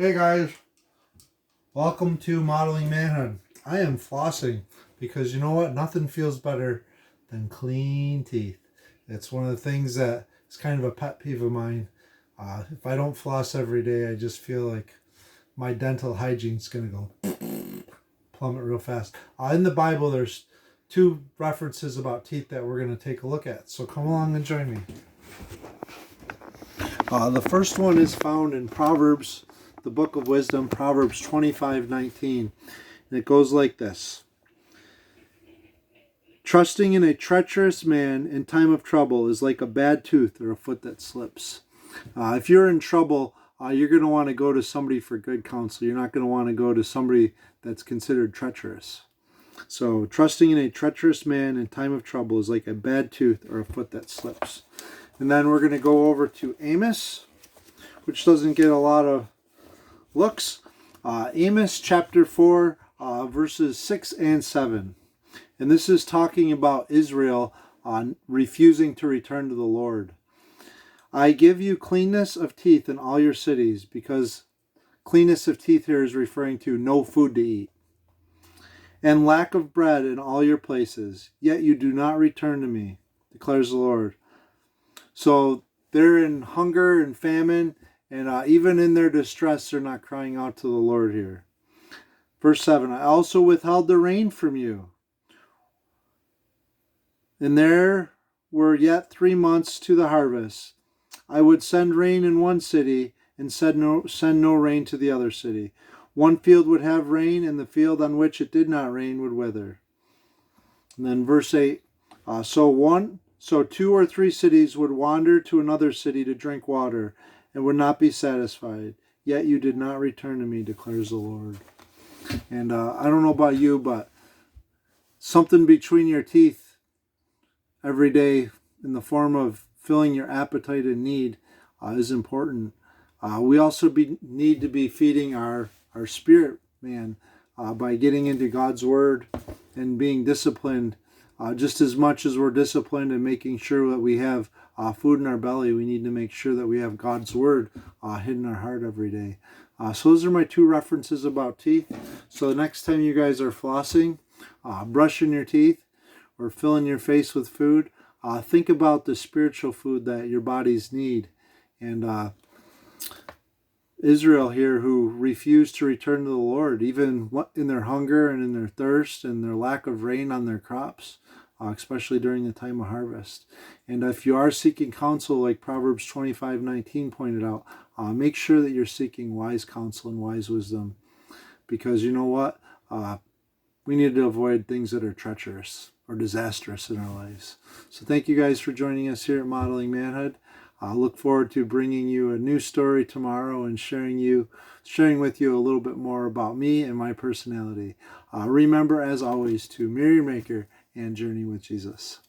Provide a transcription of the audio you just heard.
Hey guys, welcome to Modeling Manhood. I am flossing because you know what? Nothing feels better than clean teeth. It's one of the things that is kind of a pet peeve of mine. If I don't floss every day, I just feel like my dental hygiene's going to go plummet real fast. In the Bible, there's two references about teeth that we're going to take a look at. So come along and join me. The first one is found in Proverbs, the book of wisdom, Proverbs 25:19. And it goes like this. Trusting in a treacherous man in time of trouble is like a bad tooth or a foot that slips. If you're in trouble, you're going to want to go to somebody for good counsel. You're not going to want to go to somebody that's considered treacherous. So trusting in a treacherous man in time of trouble is like a bad tooth or a foot that slips. And then we're going to go over to Amos, which doesn't get a lot of looks. Amos chapter 4, verses 6 and 7. And this is talking about Israel refusing to return to the Lord. I give you cleanness of teeth in all your cities, because cleanness of teeth here is referring to no food to eat, and lack of bread in all your places, yet you do not return to me, declares the Lord. So they're in hunger and famine, and even in their distress, they're not crying out to the Lord here. Verse 7, I also withheld the rain from you, and there were yet 3 months to the harvest. I would send rain in one city, and send no rain to the other city. One field would have rain, and the field on which it did not rain would wither. And then verse 8, So 2 or 3 cities would wander to another city to drink water, and would not be satisfied. Yet you did not return to me, declares the Lord. And I don't know about you, but something between your teeth every day in the form of filling your appetite and need is important. We also need to be feeding our spirit, man, by getting into God's Word and being disciplined. Just as much as we're disciplined and making sure that we have food in our belly, we need to make sure that we have God's Word hidden in our heart every day. So those are my 2 references about teeth. So the next time you guys are flossing, brushing your teeth, or filling your face with food, think about the spiritual food that your bodies need. And Israel here, who refused to return to the Lord, even in their hunger and in their thirst and their lack of rain on their crops, especially during the time of harvest. And if you are seeking counsel, like Proverbs 25:19 pointed out, make sure that you're seeking wise counsel and wise wisdom, because you know what? We need to avoid things that are treacherous or disastrous in our lives. So thank you guys for joining us here at Modeling Manhood. I look forward to bringing you a new story tomorrow and sharing with you a little bit more about me and my personality. Remember, as always, to mirror your maker and journey with Jesus.